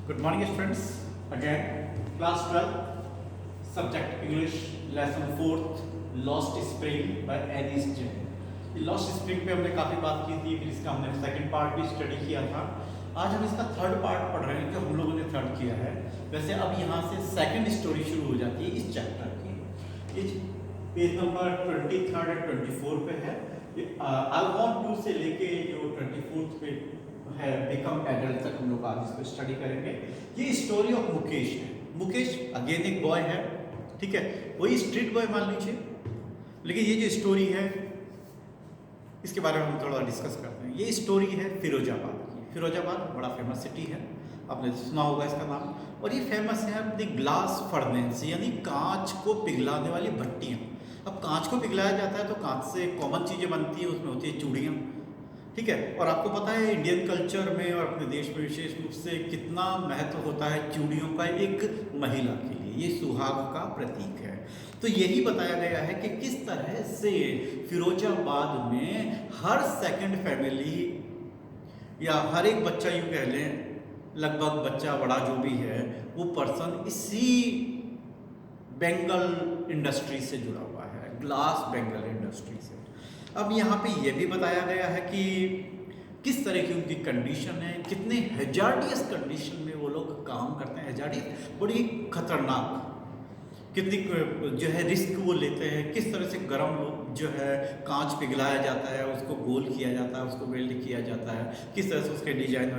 Good morning, students. Again, class 12, subject English, lesson 4th, Lost Spring by Alice Jane. Lost spring पे हमने काफ़ी बात की थी, फिर इसका हमने सेकंड पार्ट भी स्टडी किया था। आज हम इसका थर्ड पार्ट पढ़ रहे हैं जो हम लोगों ने थर्ड किया है। वैसे अब यहाँ से सेकंड स्टोरी शुरू हो जाती है इस चैप्टर की। इस पेज नंबर 23 और 24 पे है। आई वांट टू से लेके जो 24 पे है बिकम एडल्ट तक हम लोग आज इसको स्टडी करेंगे। ये स्टोरी ऑफ मुकेश है। मुकेश अगेन एक बॉय है, ठीक है, वही स्ट्रीट बॉय मान लीजिए, लेकिन ये जो स्टोरी है इसके बारे में हम थोड़ा डिस्कस करते हैं। ये स्टोरी है फिरोजाबाद की। फिरोजाबाद बड़ा फेमस सिटी है, आपने सुना होगा इसका नाम। और ये फेमस है अपनी ग्लास फर्नेस यानी कांच को पिघलाने वाली भट्टियाँ। अब कांच को पिघलाया जाता है तो कांच से कॉमन चीज़ें बनती हैं, उसमें होती है चूड़ियाँ, ठीक है। और आपको पता है इंडियन कल्चर में और अपने देश में विशेष रूप से कितना महत्व होता है चूड़ियों का एक महिला के लिए। ये सुहाग का प्रतीक है। तो यही बताया गया है कि किस तरह से फिरोजाबाद में हर सेकंड फैमिली या हर एक बच्चा यूँ कह लें, लगभग बच्चा बड़ा जो भी है वो पर्सन इसी बेंगल इंडस्ट्री से जुड़ा हुआ है, ग्लास बेंगल इंडस्ट्री से। अब यहाँ पे ये भी बताया गया है कि किस तरह की उनकी कंडीशन है, कितने हैजार्डियस कंडीशन में वो लोग काम करते हैं। हैजार्डियस बड़ी खतरनाक, कितनी जो है रिस्क वो लेते हैं, किस तरह से गर्म जो है कांच पिघलाया जाता है, उसको गोल किया जाता है, उसको वेल्ड किया जाता है, किस तरह से उसके डिजाइन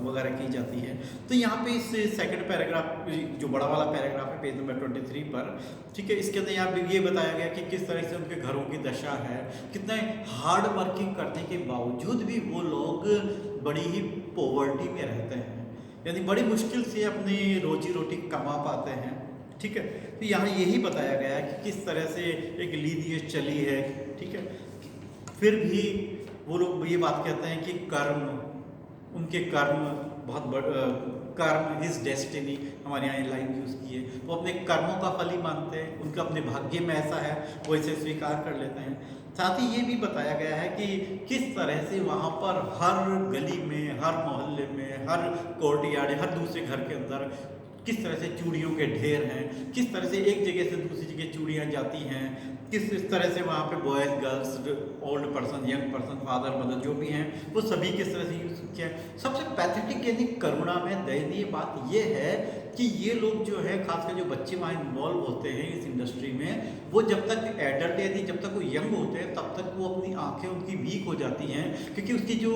वगैरह की जाती है। तो यहाँ पे इस सेकंड पैराग्राफ जो बड़ा वाला पैराग्राफ है पेज नंबर 23 पर, ठीक है, इसके अंदर यहाँ पे ये बताया गया कि किस तरह से उनके घरों की दशा है, कितने हार्ड वर्किंग करने के बावजूद भी वो लोग बड़ी ही पॉवर्टी में रहते हैं, यानी बड़ी मुश्किल से अपनी रोजी रोटी कमा पाते हैं, ठीक है। तो यहाँ यही बताया गया है कि किस तरह से एक लीनियज चली है, ठीक है। फिर भी वो लोग ये बात कहते हैं कि कर्म, उनके कर्म बहुत कर्म इज डेस्टिनी, हमारे यहाँ लाइन यूज़ की है। वो अपने कर्मों का फल ही मानते हैं, उनका अपने भाग्य में ऐसा है, वो इसे स्वीकार कर लेते हैं। साथ ही ये भी बताया गया है कि किस तरह से वहाँ पर हर गली में, हर मोहल्ले में, हर कोर्टयार्ड, हर दूसरे घर के अंदर किस तरह से चूड़ियों के ढेर हैं, किस तरह से एक जगह से दूसरी जगह चूड़ियाँ जाती हैं, किस तरह से वहाँ पे boys girls, old person, young person, father mother जो भी हैं वो सभी किस तरह से यूज़ किया है। सबसे पैथेटिक यानी करुणा में दयनीय बात ये है कि ये लोग जो है खासकर जो बच्चे वहाँ इन्वॉल्व होते हैं इस इंडस्ट्री में, वो जब तक एडल्ट यानी जब तक वो यंग होते हैं तब तक वो अपनी आँखें उनकी वीक हो जाती हैं, क्योंकि उसकी जो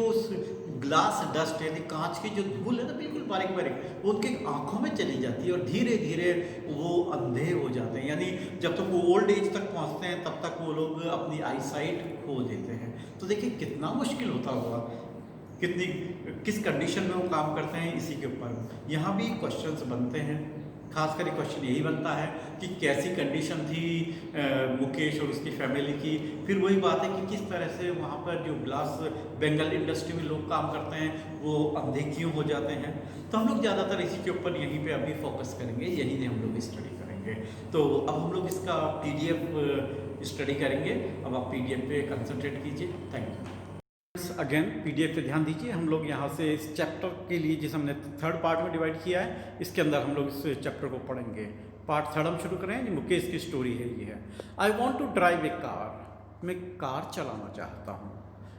ग्लास डस्ट यानी कांच की जो धूल है ना बिल्कुल बारीक बारीक, वो उनकी आंखों में चली जाती है और धीरे धीरे वो अंधे हो जाते हैं। यानी जब तक वो ओल्ड एज तक पहुंचते हैं तब तक वो लोग अपनी आई साइट खो देते हैं। तो देखिए कितना मुश्किल होता होगा, कितनी किस कंडीशन में वो काम करते हैं, इसी के ऊपर यहाँ भी क्वेश्चंस बनते हैं। खासकर क्वेश्चन यही बनता है कि कैसी कंडीशन थी मुकेश और उसकी फैमिली की। फिर वही बात है कि किस तरह से वहाँ पर जो ग्लास बेंगल इंडस्ट्री में लोग काम करते हैं वो अंधे क्यों हो जाते हैं। तो हम लोग ज़्यादातर इसी के ऊपर यहीं पे अभी फोकस करेंगे, यही ने हम लोग स्टडी करेंगे। तो अब हम लोग इसका PDF स्टडी करेंगे। अब आप PDF पे कंसंट्रेट कीजिए। Thank you. अगेन PDF पे ध्यान दीजिए। हम लोग यहाँ से इस चैप्टर के लिए जिसे हमने थर्ड पार्ट में डिवाइड किया है, इसके अंदर हम लोग इस चैप्टर को पढ़ेंगे। पार्ट थर्ड हम शुरू करें। मुकेश की स्टोरी है, ये है। I want to drive a car, मैं कार चलाना चाहता हूँ।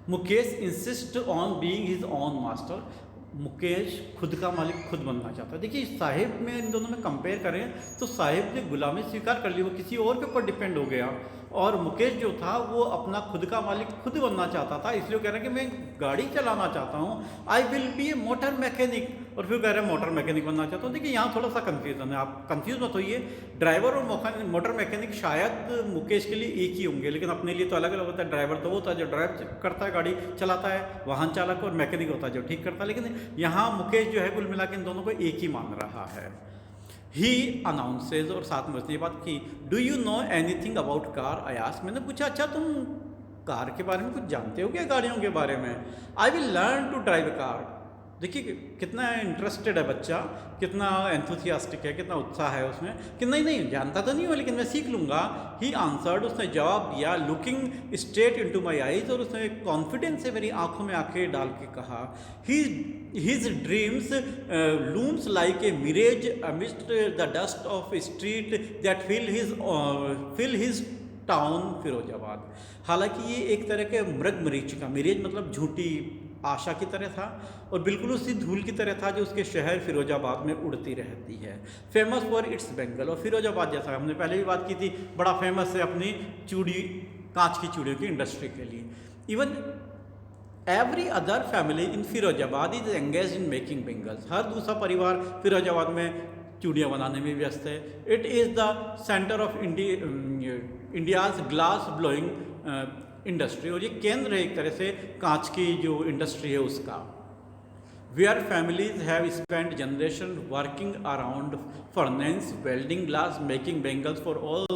Mukesh insist on being his own master, Mukesh खुद का मालिक खुद बनना चाहता है। देखिए साहिब में इन दोनों में कंपेयर करें तो साहिब ने गुलामी स्वीकार कर ली, वो किसी और के ऊपर डिपेंड हो गया, और मुकेश जो था वो अपना खुद का मालिक खुद बनना चाहता था। इसलिए कह रहे हैं कि मैं गाड़ी चलाना चाहता हूँ, I will be A motor mechanic, और फिर कह रहे हैं मोटर मैकेनिक बनना चाहता हूँ। देखिए यहाँ थोड़ा सा कन्फ्यूजन है, आप कन्फ्यूज मत होइए। ड्राइवर और मोटर मैकेनिक शायद मुकेश के लिए एक ही होंगे, लेकिन अपने लिए तो अलग अलग होता है। ड्राइवर तो वो होता है जो ड्राइव करता है, गाड़ी चलाता है, वाहन चालक, और मैकेनिक होता है जो ठीक करता है। लेकिन यहाँ मुकेश जो है कुल मिला के इन दोनों को एक ही मान रहा है। ही अनाउंसेज, और साथ में उसने ये बात की, do you know anything about car, I asked, मैंने पूछा अच्छा तुम कार के बारे में कुछ जानते हो क्या, गाड़ियों के बारे में। I will learn to drive a car, देखिए कितना इंटरेस्टेड है बच्चा, कितना एंथुसियास्टिक है, कितना उत्साह है उसमें कि नहीं नहीं जानता तो नहीं हो लेकिन मैं सीख लूँगा। ही आंसर्ड, उसने जवाब दिया, looking straight into my eyes, और उसने कॉन्फिडेंस से मेरी आंखों में आंखें डाल के कहा, he his dreams looms like a mirage amidst the dust of street that fill his town Firozabad. हालांकि ये एक तरह के मृग मरीचिका, मिरेज मतलब झूठी आशा की तरह था, और बिल्कुल उसी धूल की तरह था जो उसके शहर फिरोजाबाद में उड़ती रहती है। फेमस फॉर इट्स बेंगल, और फिरोजाबाद जैसा हमने पहले भी बात की थी बड़ा फेमस है अपनी चूड़ी, कांच की चूड़ियों की इंडस्ट्री के लिए। Even every other family in Firozabad is engage in making bangles, हर दूसरा परिवार फिरोजाबाद में चूड़ियाँ बनाने में व्यस्त है। It is the centre of India's glass blowing industry, और ये केंद्र है एक तरह से कांच की जो इंडस्ट्री है उसका। Where families have spend generation working around furnace welding glass making bangles for all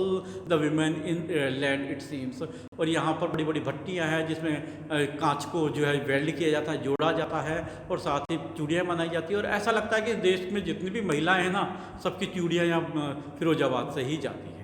the women in land it seems. और यहाँ पर बड़ी बड़ी भट्टियाँ हैं जिसमें कांच को जो है वेल्ड किया जाता है, जोड़ा जाता है, और साथ ही चूड़ियाँ बनाई जाती है। और ऐसा लगता है कि देश में जितनी भी महिलाएं हैं ना, सबकी चूड़ियाँ यहाँ फिरोजाबाद से ही जाती हैं।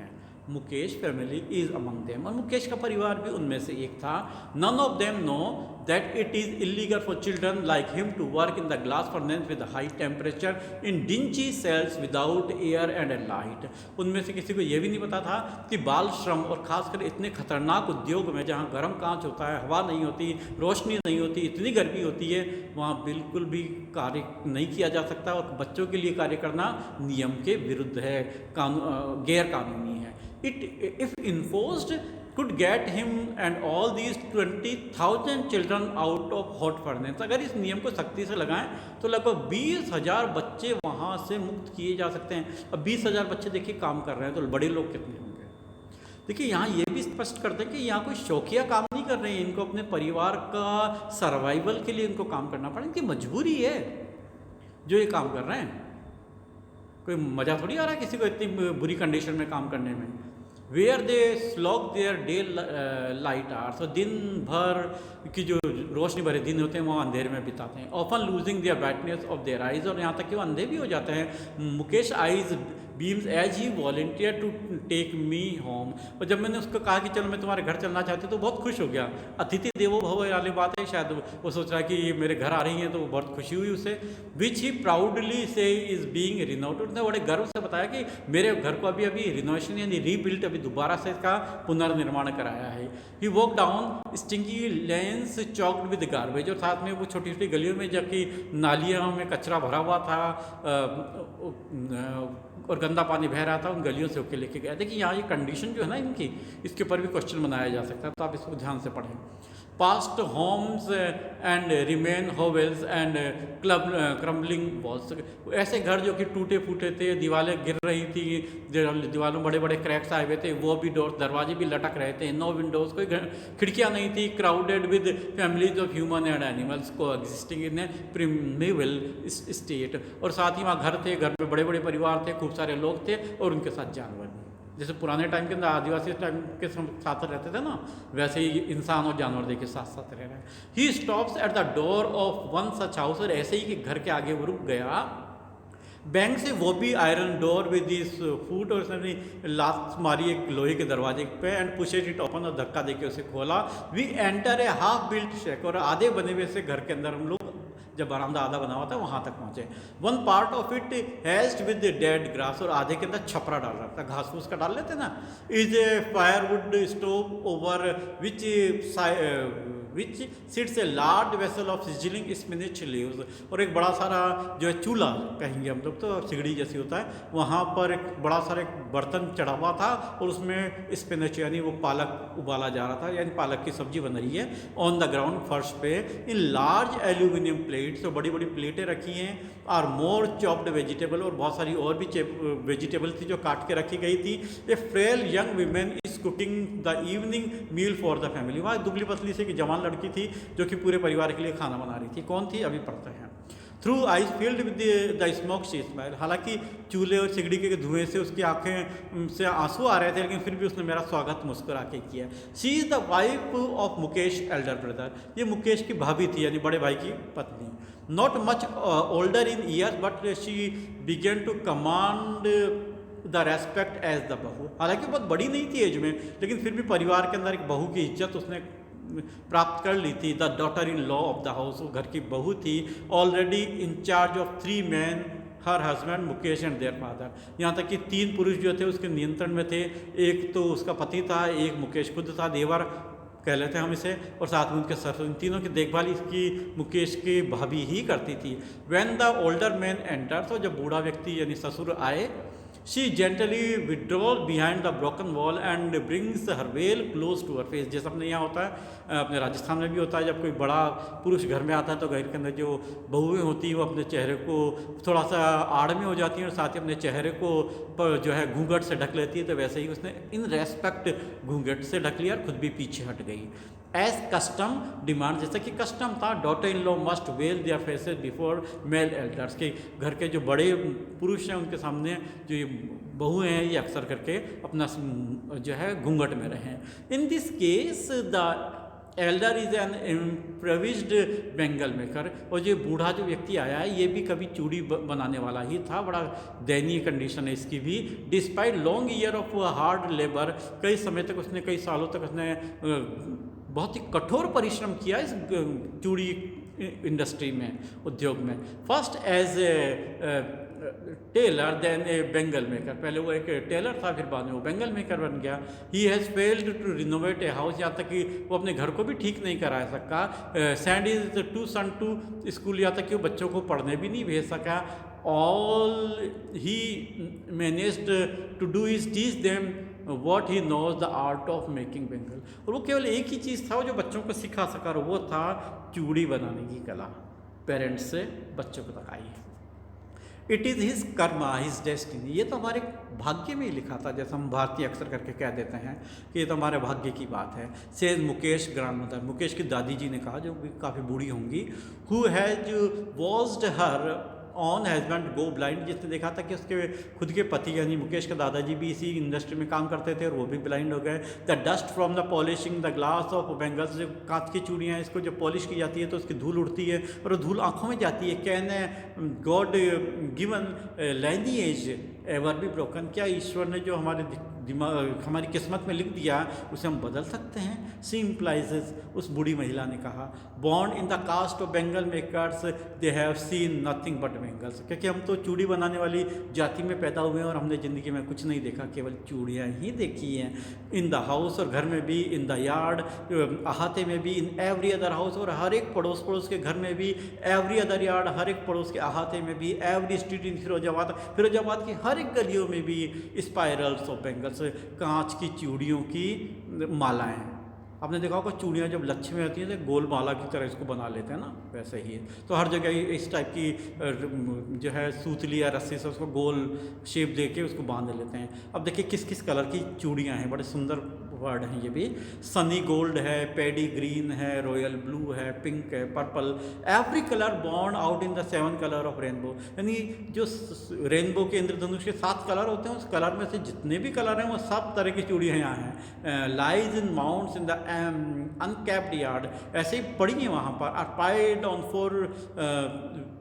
Mukesh family is among them, और मुकेश का परिवार भी उनमें से एक था। None of them know that it is illegal for children like him to work in the glass furnace with high temperature in dingy cells without air and light. उनमें से किसी को यह भी नहीं पता था कि बाल श्रम, और खासकर इतने खतरनाक उद्योग में जहाँ गर्म कांच होता है, हवा नहीं होती, रोशनी नहीं होती, इतनी गर्मी होती है, वहाँ बिल्कुल भी कार्य नहीं किया जा सकता, और बच्चों के लिए कार्य करना नियम के विरुद्ध है, गैर कानूनी है। It, if enforced, could get him and all these 20,000 children out of hot furnace। अगर इस नियम को सख्ती से लगाएं तो लगभग 20,000 बच्चे वहाँ से मुक्त किए जा सकते हैं। अब 20,000 बच्चे देखिए काम कर रहे हैं, तो बड़े लोग कितने होंगे। देखिए यहाँ ये भी स्पष्ट करते हैं कि यहाँ कोई शौकिया काम नहीं कर रहे हैं, इनको अपने परिवार का सर्वाइवल के लिए इनको काम करना पड़ा, इनकी मजबूरी है जो ये काम कर रहे हैं। कोई मज़ा थोड़ी आ रहा है किसी को इतनी बुरी कंडीशन में काम करने में। Where they slog their daylight hours, तो दिन भर की जो रोशनी भरे दिन होते हैं वो अंधेरे में बिताते हैं। Often losing their brightness of their eyes, और यहाँ तक कि वो अंधे भी हो जाते हैं। Mukesh eyes beams as he volunteer to take me home, और जब मैंने उसको कहा कि चलो मैं तुम्हारे घर चलना चाहती हूँ तो बहुत खुश हो गया। अतिथि देवो भव वाली बात है, शायद वो सोच रहा है कि ये मेरे घर आ रही हैं, तो बहुत खुशी हुई उसे। Which he proudly says is being renovated, उसने बड़े गर्व से बताया कि मेरे घर को अभी अभी रिनोवेशन यानी रीबिल्ट, अभी दोबारा से इसका पुनर्निर्माण कराया है। He walk down stinky lanes choked with garbage, और साथ में वो छोटी छोटी गलियों में जबकि नालियों में कचरा भरा हुआ था और गंदा पानी बह रहा था, उन गलियों से होकर लेके गया। देखिए यहाँ ये कंडीशन जो है ना इनकी, इसके ऊपर भी क्वेश्चन बनाया जा सकता है, तो आप इसको ध्यान से पढ़ें। Past homes and remain hovels and crumbling walls, ऐसे घर जो कि टूटे फूटे थे, दीवारें गिर रही थी, दीवारों बड़े बड़े क्रैक्स आए हुए थे, वो भी डोर दरवाजे भी लटक रहे थे, नो विंडोज, कोई खिड़कियाँ नहीं थी। Crowded with families of human and animals को एग्जिस्टिंग इन ए प्रिमेबल स्टेट, और साथ ही वहाँ घर थे, घर में बड़े बड़े परिवार थे, खूब सारे लोग थे, और उनके साथ जानवर भी, जैसे पुराने टाइम के अंदर आदिवासी टाइम के साथ रहते थे ना, वैसे ही इंसान और जानवर देखिए साथ साथ रह रहे हैं। He stops at the door of one such house, और ऐसे ही कि घर के आगे वो रुक गया। बैंक से वो भी आयरन डोर विद दिस फूट, और उसने लात मारी एक लोहे के दरवाजे पे, एंड पुशेड इट ओपन, और धक्का देके उसे खोला। We enter a half built shack, और आधे बने हुए से घर के अंदर हम लोग, जब बरामदा आधा बना हुआ था वहाँ तक पहुँचे। One part of it hedged with dead grass, और आधे के अंदर छपरा डाल रहा था, घास फूस का डाल लेते ना। Is a firewood stove over which sits a large vessel of sizzling spinach leaves, और एक बड़ा सारा जो है चूल्हा कहेंगे हम लोग, तो सिगड़ी जैसी होता है, वहाँ पर एक बड़ा सारा एक बर्तन चढ़ा हुआ था, और उसमें स्पिनच यानी वो पालक उबाला जा रहा था, यानी पालक की सब्जी बन रही है। ऑन द ग्राउंड फर्श पे इन लार्ज एल्यूमिनियम प्लेट्स, तो बड़ी बड़ी प्लेटें रखी हैं। आर मोर चॉप्ड वेजिटेबल, और बहुत सारी और भी वेजिटेबल थी जो काट के रखी गई थी। A frail young women is cooking the evening meal for the family, वहाँ दुबली पतली से एक जवान लड़की थी जो कि पूरे परिवार के लिए खाना बना रही थी। कौन थी अभी पढ़ते हैं। Through eyes field with the smoke she smile. हालांकि चूल्हे और सिगड़ी के धुएं से उसकी आंखें से आंसू आ रहे थे, लेकिन फिर भी उसने मेरा स्वागत मुस्कुरा के किया। She is the wife of Mukesh Elder brother. ये मुकेश की भाभी थी, यानी बड़े भाई की पत्नी। Not much older in years but she began to command the respect as the bahu. हालांकि बहुत बड़ी नहीं थी एज में, लेकिन फिर भी परिवार के अंदर एक बहू की इज्जत उसने प्राप्त कर ली थी। The daughter in law of the house, वो घर की बहू थी, already in charge of 3 men, her husband Mukesh and their father. यहाँ तक कि 3 पुरुष जो थे उसके नियंत्रण में थे। एक तो उसका पति था, एक मुकेश खुद था, देवर कह लेते हैं हम इसे, और साथ में उनके ससुर। इन तीनों की देखभाल इसकी मुकेश की भाभी ही करती थी। When the older man enter, तो जब बूढ़ा व्यक्ति यानी ससुर आए, she gently withdraws behind the broken wall and brings her veil close to her face. जैसा अपने यहाँ होता है, अपने राजस्थान में भी होता है, जब कोई बड़ा पुरुष घर में आता है तो घर के अंदर जो बहुएं होती हैं वो अपने चेहरे को थोड़ा सा आड़ में हो जाती हैं और साथ ही अपने चेहरे को जो है घूंघट से ढक लेती है। तो वैसे ही उसने इन रेस्पेक्ट घूंघट से ढक लिया और खुद भी पीछे हट गई। एज कस्टम डिमांड, जैसा कि कस्टम था, daughter in law must veil their faces before male elders, के घर के जो बड़े पुरुष हैं उनके सामने जो ये बहुएं हैं ये अक्सर करके अपना जो है घूंघट में रहें। In this case the elder is an improvised bangle maker. और जो बूढ़ा जो व्यक्ति आया है ये भी कभी चूड़ी बनाने वाला ही था। बड़ा दयनीय कंडीशन है इसकी भी। Despite long year of hard labour, कई समय तक उसने, कई सालों तक उसने बहुत ही कठोर परिश्रम किया इस चूड़ी इंडस्ट्री में, उद्योग में। First as a tailor then a bangle maker, पहले वो एक टेलर था, फिर बाद में वो बेंगल मेकर बन गया। He has failed to renovate a house, यहाँ तक कि वो अपने घर को भी ठीक नहीं करा सका। Send his two son to school, यहाँ तक कि वो बच्चों को पढ़ने भी नहीं भेज सका। All he managed to do is teach them what he knows the art of making bangle. और वो केवल एक ही चीज़ था वो जो बच्चों को सिखा सका, और वो था चूड़ी बनाने की कला। पेरेंट्स से बच्चों को तक आई। It is his karma, his destiny, ये तो हमारे भाग्य में ही लिखा था, जैसा हम भारतीय अक्सर करके कह देते हैं कि ये तो हमारे भाग्य की बात है। Says Mukesh grand mother, Mukesh की दादी जी ने कहा, जो भी काफ़ी बूढ़ी होंगी। Who has watched her own husband go blind, जिसने देखा था कि उसके खुद के पति यानी मुकेश के दादाजी भी इसी इंडस्ट्री में काम करते थे और वो भी ब्लाइंड हो गए। The dust from the polishing the glass of bangles, जो कांच की चूड़ियाँ हैं इसको जब पॉलिश की जाती है तो उसकी धूल उड़ती है और वो धूल आँखों में जाती है। Can God given lineage ever be broken, क्या ईश्वर ने जो हमारे दिमाग हमारी किस्मत में लिख दिया उसे हम बदल सकते हैं। सी इम्प्लाइजेज, उस बूढ़ी महिला ने कहा। Born in the caste of bangle makers they have seen nothing but bangles, क्योंकि हम तो चूड़ी बनाने वाली जाति में पैदा हुए हैं और हमने ज़िंदगी में कुछ नहीं देखा, केवल चूड़ियाँ ही देखी हैं। इन द हाउस, और घर में भी, इन द यार्ड, अहाते में भी, इन एवरी अदर हाउस, और हर एक पड़ोस के घर में भी, एवरी अदर यार्ड, हर एक पड़ोस के अहाते में भी, एवरी स्ट्रीट इन फिरोजाबाद की हर एक गलियों में भी स्पाइरल्स ऑफ बेंगल्स, कांच की चूड़ियों की मालाएं। आपने देखा होगा चूड़ियाँ जब लच्छे में होती हैं तो गोल माला की तरह इसको बना लेते हैं ना, वैसे ही तो हर जगह इस टाइप की जो है सूतली या रस्सी से उसको गोल शेप दे के उसको बांध लेते हैं। अब देखिए किस किस कलर की चूड़ियाँ हैं, बड़े सुंदर वर्ड हैं ये भी। सनी गोल्ड है, पेडी ग्रीन है, रॉयल ब्लू है, पिंक है, purple, every colour born out in the 7 colour of rainbow, यानी जो रेनबो के इंद्रधनुष के 7 कलर होते हैं उस कलर में से जितने भी कलर हैं वो सब तरह की चूड़ियाँ यहाँ हैं। Lies in mounds in the uncapped yard, ऐसे ही पड़ी हैं वहाँ पर। Are piled on 4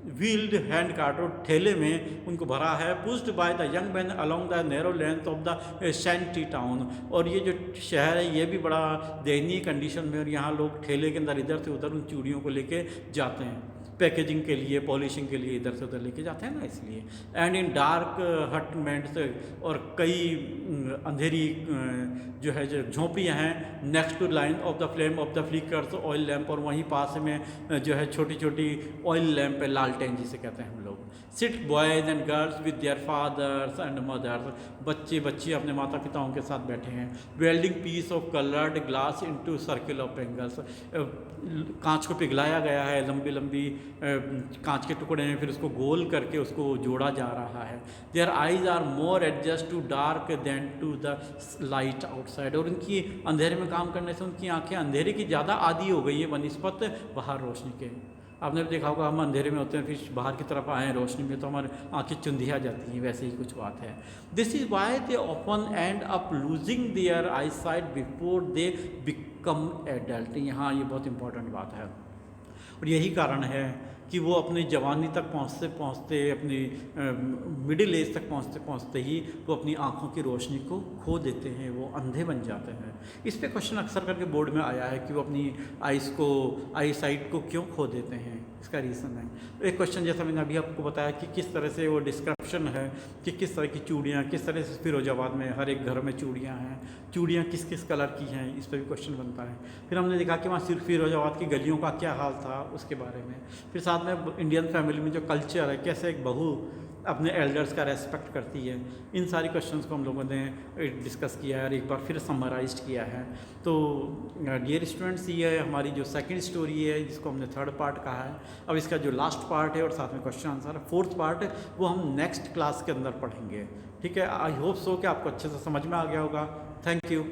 wheeled hand carts, ठेले में उनको भरा है। Pushed by the young man along the narrow length of the shanty town, और ये जो शहर है ये भी बड़ा दयनीय कंडीशन में, और यहाँ लोग ठेले के अंदर इधर से उधर उन चूड़ियों को लेके जाते हैं पैकेजिंग के लिए, पॉलिशिंग के लिए इधर से उधर लेके जाते हैं ना, इसलिए। एंड इन डार्क हटमेंट्स, और कई अंधेरी जो है जो झोंपड़ियाँ हैं next to line of the flame of the flickers oil lamp, और वहीं पास में जो है छोटी छोटी ऑयल लैम्प है, लालटेन जिसे कहते हैं हम लोग। Sit boys and girls with their fathers and mothers, बच्चे बच्ची अपने माता पिताओं के साथ बैठे हैं। Welding piece of coloured glass into circle of bangles, कांच को पिघलाया गया है, लंबी लंबी कांच के टुकड़े हैं, फिर उसको गोल करके उसको जोड़ा जा रहा है। Their eyes are more adjust to dark than to the light outside, और उनकी अंधेरे में काम करने से उनकी आंखें अंधेरे की ज़्यादा आदी हो गई है बनस्पत बाहर रोशनी के। आपने भी देखा होगा, हम अंधेरे में होते हैं, फिर बाहर की तरफ आए रोशनी में तो हमारी आंखें चुंधिया जाती हैं, वैसे ही कुछ बात है। This is why they often end up losing their eyesight before they become adult. यहाँ ये बहुत इंपॉर्टेंट बात है, और यही कारण है कि वो अपनी जवानी तक पहुँचते पहुँचते, अपनी मिडिल एज तक पहुँचते पहुँचते ही वो अपनी आँखों की रोशनी को खो देते हैं, वो अंधे बन जाते हैं। इस पे क्वेश्चन अक्सर करके बोर्ड में आया है कि वो अपनी आई साइट को क्यों खो देते हैं, इसका रीज़न है। एक क्वेश्चन जैसा मैंने अभी आपको बताया कि किस तरह से वो डिस्क्रिप्शन है कि किस तरह की चूड़ियाँ, किस तरह से फिरोजाबाद में हर एक घर में चूड़ियाँ हैं, चूड़ियाँ किस किस कलर की हैं, इस पर भी क्वेश्चन बनता है। फिर हमने देखा कि वहाँ सिर्फ फिरोजाबाद की गलियों का क्या हाल था, उसके बारे में। फिर साथ में इंडियन फैमिली में जो कल्चर है, कैसे एक बहू अपने एल्डर्स का रेस्पेक्ट करती है, इन सारी क्वेश्चंस को हम लोगों ने डिस्कस किया है और एक बार फिर समराइज किया है। तो डियर स्टूडेंट्स, ये है हमारी जो सेकंड स्टोरी है, जिसको हमने थर्ड पार्ट कहा है। अब इसका जो लास्ट पार्ट है और साथ में क्वेश्चन आंसर फोर्थ पार्ट है, वो हम नेक्स्ट क्लास के अंदर पढ़ेंगे। ठीक है, आई होप सो कि आपको अच्छे से समझ में आ गया होगा। Thank you.